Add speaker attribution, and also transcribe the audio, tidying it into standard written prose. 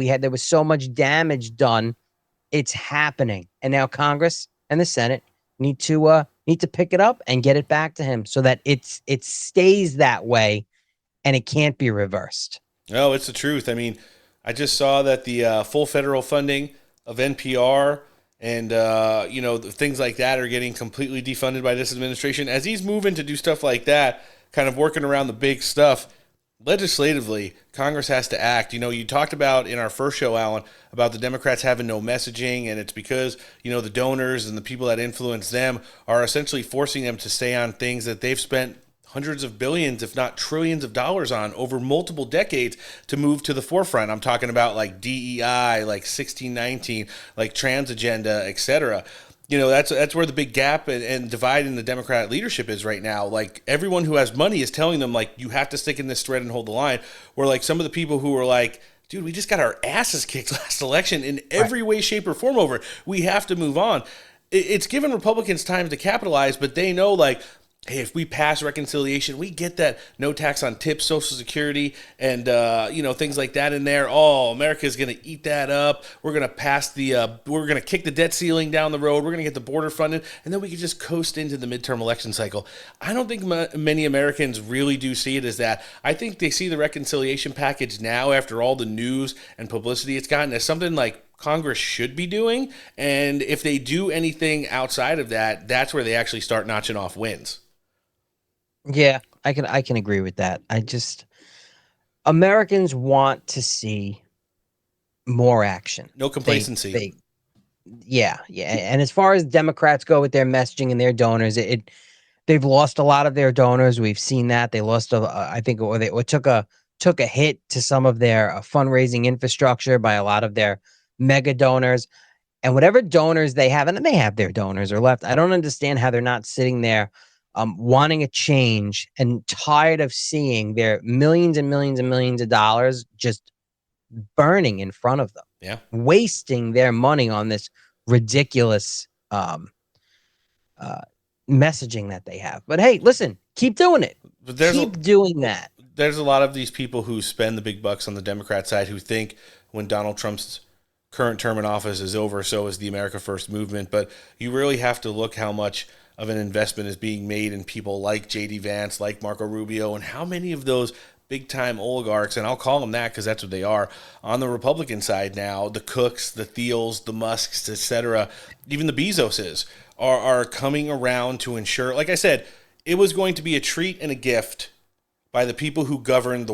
Speaker 1: There was so much damage done. It's happening, and now Congress and the Senate need to pick it up and get it back to him so that it stays that way and it can't be reversed.
Speaker 2: No, it's the truth. I mean, I just saw that the full federal funding of NPR and things like that are getting completely defunded by this administration. As he's moving to do stuff like that, kind of working around the big stuff, legislatively, Congress has to act. You talked about in our first show, Alan, about the Democrats having no messaging, and it's because, the donors and the people that influence them are essentially forcing them to stay on things that they've spent hundreds of billions, if not trillions of dollars on over multiple decades to move to the forefront. I'm talking about like DEI, like 1619, like trans agenda, etc. That's where the big gap and divide in the Democrat leadership is right now. Like, everyone who has money is telling them, like, you have to stick in this thread and hold the line. Where, like, some of the people who are like, dude, we just got our asses kicked last election in every way, shape, or form over it. We have to move on. It's given Republicans time to capitalize, but they know, like, hey, if we pass reconciliation, we get that no tax on tips, Social Security, and things like that in there. Oh, America's going to eat that up. We're going to we're going to kick the debt ceiling down the road. We're going to get the border funded, and then we can just coast into the midterm election cycle. I don't think many Americans really do see it as that. I think they see the reconciliation package now, after all the news and publicity it's gotten, as something like Congress should be doing. And if they do anything outside of that, that's where they actually start notching off wins.
Speaker 1: Yeah, I can agree with that. Americans want to see more action.
Speaker 2: No
Speaker 1: They
Speaker 2: complacency.
Speaker 1: they yeah. And as far as Democrats go with their messaging and their donors, they've lost a lot of their donors. We've seen that they lost I think, or they took a hit to some of their fundraising infrastructure by a lot of their mega donors. And whatever donors they have, and they have their donors are left. I don't understand how they're not sitting there wanting a change and tired of seeing their millions and millions and millions of dollars just burning in front of them,
Speaker 2: Yeah.
Speaker 1: wasting their money on this ridiculous uh, messaging that they have. But hey, listen, keep doing it.
Speaker 2: But
Speaker 1: Keep doing that.
Speaker 2: there's a lot of these people who spend the big bucks on the Democrat side who think when Donald Trump's current term in office is over, so is the America First movement. But you really have to look how much of an investment is being made in people like J.D. Vance, like Marco Rubio, and how many of those big-time oligarchs, and I'll call them that because that's what they are, on the Republican side now, the Cooks, the Thiels, the Musks, etc., even the Bezoses, are coming around to ensure, like I said, it was going to be a treat and a gift by the people who govern the